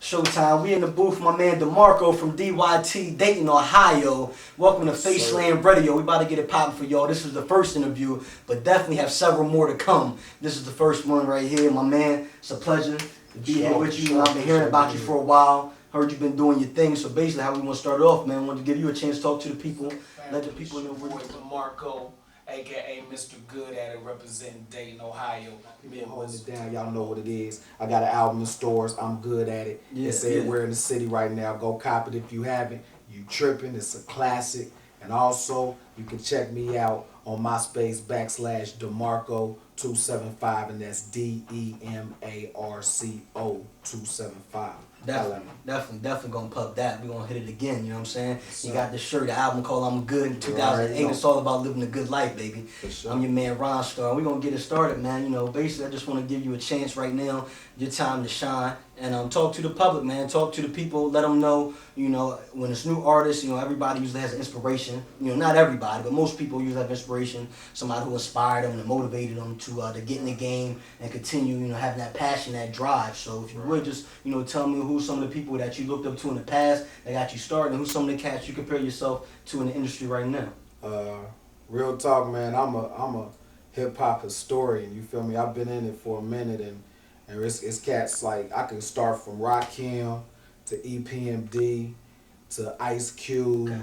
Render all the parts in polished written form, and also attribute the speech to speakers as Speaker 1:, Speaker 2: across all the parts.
Speaker 1: Showtime. We in the booth, my man DeMarco from DYT, Dayton, Ohio. Welcome to FaceLand Radio. We about to get it popping for y'all. This is the first interview, but definitely have several more to come. This is the first one right here, my man. It's a pleasure to be here with you. I've been hearing about you for a while. Heard you've been doing your thing. So basically, how we want to start off, man, I wanted to give you a chance to talk to the people. Let the people know where you're
Speaker 2: DeMarco, aka Mr. Good at It, representing Dayton, Ohio.
Speaker 3: Been holding it down, y'all know what it is. I got an album in stores, I'm good at it. It's everywhere in the city right now. Go cop it if you haven't. You tripping, it's a classic. And also, you can check me out on MySpace /DeMarco275, and that's DEMARCO 275.
Speaker 1: Definitely gonna pub that. We gonna hit it again, you know what I'm saying? You got this shirt, the album called I'm Good in 2008. It's all about living a good life, baby. I'm your man Ron Star. We gonna get it started, man. You know, basically I just wanna give you a chance right now, your time to shine. And talk to the public, man. Talk to the people. Let them know, you know, when it's new artists, you know, everybody usually has an inspiration. You know, not everybody, but most people usually have inspiration. Somebody who inspired them and motivated them to get in the game and continue, you know, having that passion, that drive. So if you would just, you know, tell me who some of the people that you looked up to in the past that got you started, and who some of the cats you compare yourself to in the industry right now.
Speaker 3: Real talk, man. I'm a hip hop historian. You feel me? I've been in it for a minute, and it's cats like I can start from Rakim to EPMD to Ice Cube,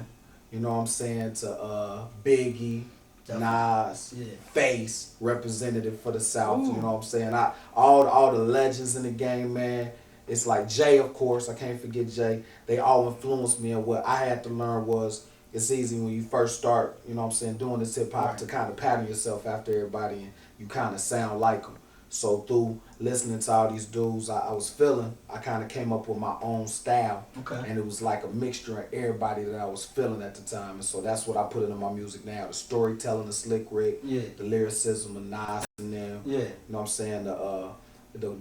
Speaker 3: you know what I'm saying, to Biggie, Nas, Face, representative for the South, you know what I'm saying. All the legends in the game, man. It's like Jay, of course, I can't forget Jay. They all influenced me, and what I had to learn was it's easy when you first start, you know what I'm saying, doing this hip hop to kind of pattern yourself after everybody, and you kind of sound like them. So through listening to all these dudes, I kind of came up with my own style. And it was like a mixture of everybody that I was feeling at the time. And so that's what I put into my music now. The storytelling, the Slick Rick, the lyricism of Nas and them. You know what I'm saying? The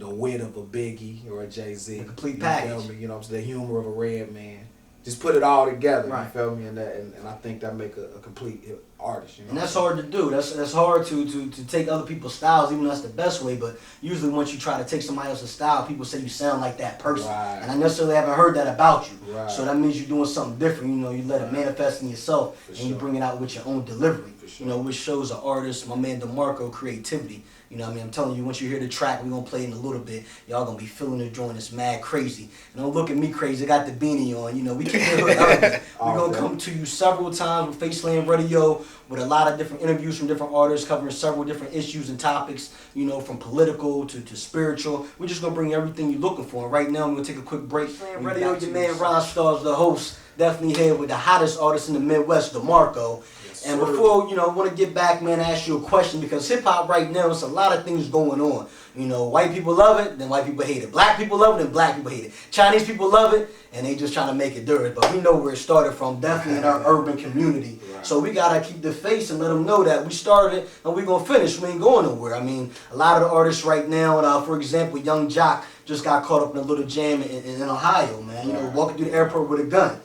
Speaker 3: wit of a Biggie or a Jay-Z.
Speaker 1: The complete package.
Speaker 3: You feel me? You know what I'm saying? The humor of a Red Man. Just put it all together, you feel me? And I think that make a complete artist. You know?
Speaker 1: And that's hard to do. That's hard to take other people's styles, even though that's the best way. But usually once you try to take somebody else's style, people say you sound like that person. And I necessarily haven't heard that about you. So that means you're doing something different. You know, you let it manifest in yourself, and you bring it out with your own delivery. You know, which shows an artist, my man DeMarco, creativity. You know what I mean? I'm telling you, once you hear the track, we're going to play it in a little bit. Y'all going to be feeling the joint. It's mad crazy. And don't look at me crazy. I got the beanie on. You know, we keep it urban. We're going to come to you several times with FaceLand Radio with a lot of different interviews from different artists covering several different issues and topics, you know, from political to spiritual. We're just going to bring everything you're looking for. And right now, we're going to take a quick break. FaceLand Radio, your man Ron Star's the host. Definitely here with the hottest artist in the Midwest, DeMarco. And before, you know, I want to get back, man, I ask you a question, because hip-hop right now, it's a lot of things going on. You know, white people love it, then white people hate it. Black people love it, then black people hate it. Chinese people love it, and they just trying to make it dirt. But we know where it started from, definitely in our urban community. So we got to keep the face and let them know that we started it, and we're going to finish. We ain't going nowhere. I mean, a lot of the artists right now, for example, Young Jock just got caught up in a little jam in Ohio, man. You know, walking through the airport with a gun.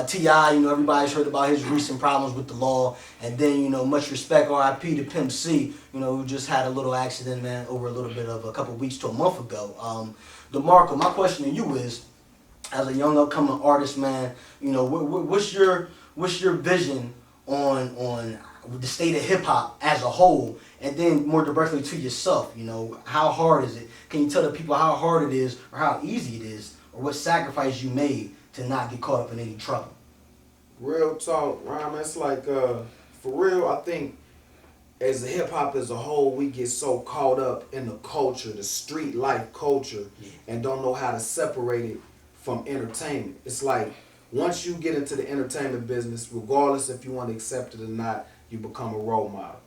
Speaker 1: T.I., you know, everybody's heard about his recent problems with the law. And then, you know, much respect, R.I.P. to Pimp C, you know, who just had a little accident, man, over a couple of weeks to a month ago. DeMarco, my question to you is, as a young upcoming artist, man, you know, what's your vision on the state of hip-hop as a whole, and then more directly to yourself? You know, how hard is it? Can you tell the people how hard it is, or how easy it is, or what sacrifice you made to not get caught up in any trouble?
Speaker 3: Real talk, Ryan. It's like, for real, I think as a hip hop as a whole, we get so caught up in the culture, the street life culture, and don't know how to separate it from entertainment. It's like once you get into the entertainment business, regardless if you want to accept it or not, you become a role model.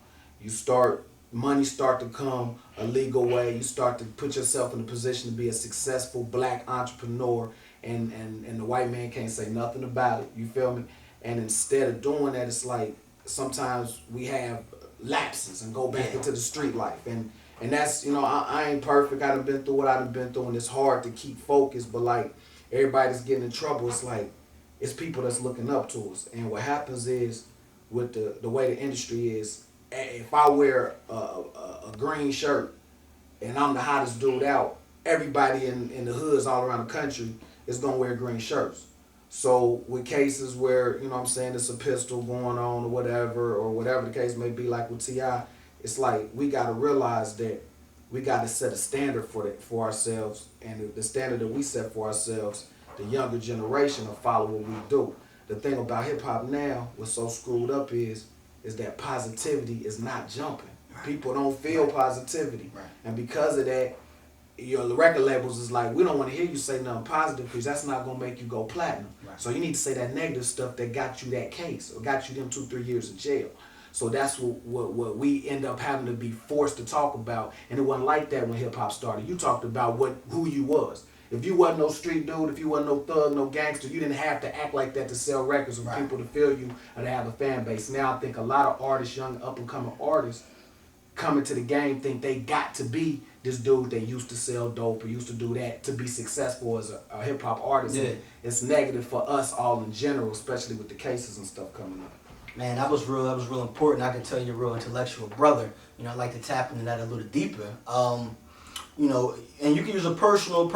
Speaker 3: Money start to come a legal way. You start to put yourself in a position to be a successful black entrepreneur. And the white man can't say nothing about it, you feel me? And instead of doing that, it's like sometimes we have lapses and go back into the street life. And that's, you know, I ain't perfect. I done been through what I done been through, and it's hard to keep focused, but like everybody's getting in trouble. It's like, it's people that's looking up to us. And what happens is, with the way the industry is, if I wear a green shirt and I'm the hottest dude out, everybody in the hoods all around the country is gonna wear green shirts. So with cases where, you know what I'm saying, it's a pistol going on or whatever the case may be, like with T.I., it's like we gotta realize that we gotta set a standard for ourselves, and the standard that we set for ourselves, the younger generation will follow what we do. The thing about hip hop now, what's so screwed up is that positivity is not jumping. Right. People don't feel positivity. Right. And because of that, the record labels is like, we don't want to hear you say nothing positive because that's not going to make you go platinum. Right. So you need to say that negative stuff that got you that case or got you them 2-3 years in jail. So that's what we end up having to be forced to talk about. And it wasn't like that when hip hop started. You talked about who you was. If you wasn't no street dude, if you wasn't no thug, no gangster, you didn't have to act like that to sell records or people to feel you or to have a fan base. Now I think a lot of artists, young up and coming artists, coming to the game think they got to be this dude that used to sell dope or used to do that to be successful as a hip hop artist. Yeah. It's negative for us all in general, especially with the cases and stuff coming up.
Speaker 1: Man, that was real important. I can tell you're a real intellectual brother. You know, I'd like to tap into that a little deeper. You know, and you can use a personal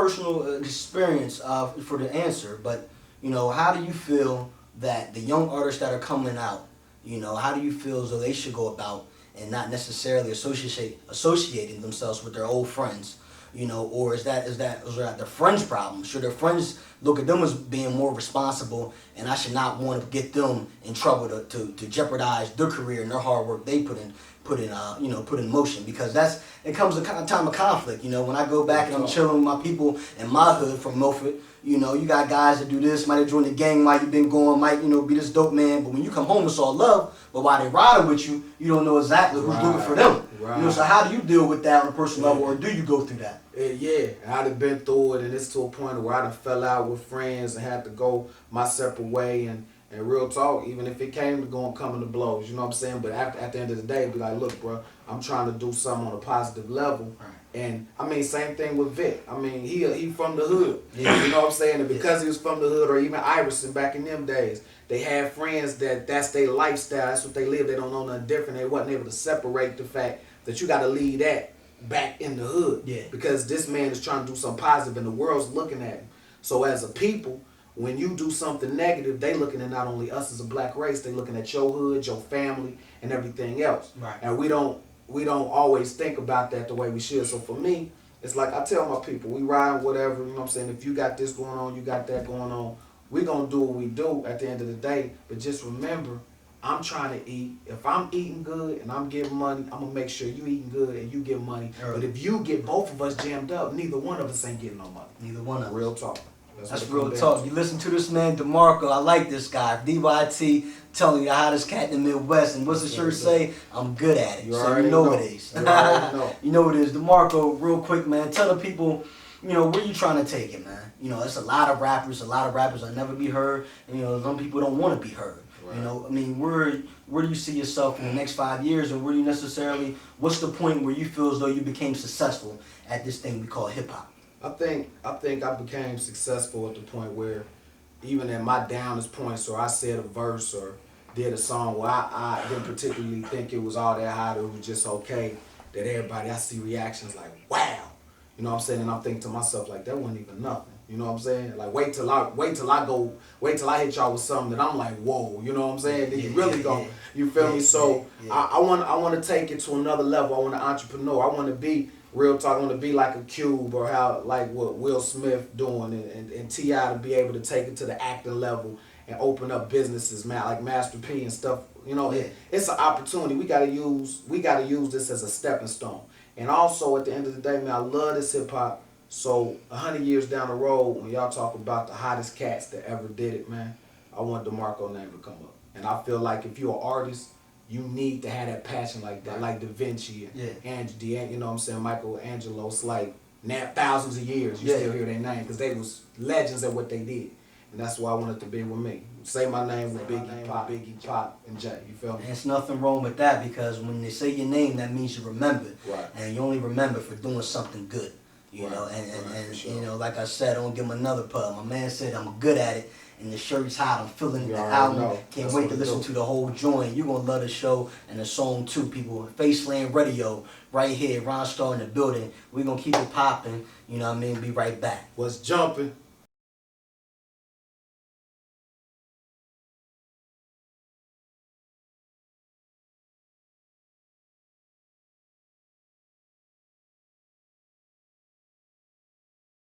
Speaker 1: experience for the answer, but, you know, how do you feel that the young artists that are coming out, you know, how do you feel as though they should go about and not necessarily associating themselves with their old friends, you know, or is that their friends' problem? Should their friends look at them as being more responsible, and I should not want to get them in trouble to jeopardize their career and their hard work they put in motion, because it comes a time of conflict. You know, when I go back and I'm chilling with my people in my hood from Milford, you know, you got guys that do this, might have joined the gang, might have been going, might, you know, be this dope man, but when you come home it's all love, but while they riding with you, you don't know exactly who's doing it for them. Right. You know, so how do you deal with that on a personal level, or do you go through that?
Speaker 3: Yeah, I'd have been through it, and it's to a point where I done fell out with friends and had to go my separate way, and real talk, even if it came to coming to blows, you know what I'm saying? But at the end of the day, be like, look, bro, I'm trying to do something on a positive level. Right. And I mean, same thing with Vic. I mean, he from the hood. Yeah. You know what I'm saying? And because he was from the hood, or even Iverson back in them days, they had friends that's their lifestyle. That's what they live. They don't know nothing different. They wasn't able to separate the fact that you got to leave that back in the hood. Yeah. Because this man is trying to do something positive, and the world's looking at him. So as a people, when you do something negative, they looking at not only us as a black race, they looking at your hood, your family, and everything else. Right. And we don't always think about that the way we should. So for me, it's like I tell my people, we ride whatever, you know what I'm saying? If you got this going on, you got that going on, we're going to do what we do at the end of the day. But just remember, I'm trying to eat. If I'm eating good and I'm getting money, I'm going to make sure you eating good and you get money. Right. But if you get both of us jammed up, neither one of us ain't getting no money.
Speaker 1: Neither one of us.
Speaker 3: Real talk.
Speaker 1: That's real talk. You listen to this man, DEMARCO. I like this guy. DYT telling you the hottest cat in the Midwest. And what's the shirt say? I'm good at it. So you know what it is. You know what it is. DEMARCO, real quick, man. Tell the people, you know, where you trying to take it, man. You know, there's a lot of rappers that never be heard. And, you know, some people don't want to be heard. Right. You know, I mean, where do you see yourself in the next 5 years? And what's the point where you feel as though you became successful at this thing we call hip-hop?
Speaker 3: I think I became successful at the point where, even at my downest points, or I said a verse or did a song where I didn't particularly think it was all that hot, or it was just okay, that I see reactions like, wow, you know what I'm saying? And I'm thinking to myself, like, that wasn't even nothing, you know what I'm saying? Like, wait till I hit y'all with something that I'm like, whoa, you know what I'm saying? Then you really go, you feel me? So I want to take it to another level. I want to entrepreneur. I want to be real talk. I want to be like a Cube, or like what Will Smith doing, and T.I. to be able to take it to the acting level and open up businesses, man, like Master P and stuff. You know, it's an opportunity. We gotta use this as a stepping stone. And also at the end of the day, man, I love this hip hop. So 100 years down the road, when y'all talk about the hottest cats that ever did it, man, I want DEMARCO name to come up. And I feel like if you're an artist, you need to have that passion like that, like Da Vinci and you know what I'm saying, Michelangelo. It's like now thousands of years you still hear their name, because they was legends at what they did, and that's why I want it to be with me. Say my name with Biggie, Pop, and Jay. You feel me?
Speaker 1: And there's nothing wrong with that, because when they say your name, that means you remember, and you only remember for doing something good. You know, and sure. You know, like I said, I don't give him another pub. My man said I'm good at it, and the shirt's hot. I'm feeling
Speaker 3: You
Speaker 1: the
Speaker 3: already
Speaker 1: album.
Speaker 3: know.
Speaker 1: Can't
Speaker 3: That's
Speaker 1: wait
Speaker 3: what
Speaker 1: to
Speaker 3: it
Speaker 1: listen
Speaker 3: do.
Speaker 1: to the whole joint. You're gonna love the show and the song too, people. FaceLand Radio, right here, Ron Star in the building. We're gonna keep it popping. You know what I mean? Be right back.
Speaker 3: What's jumping?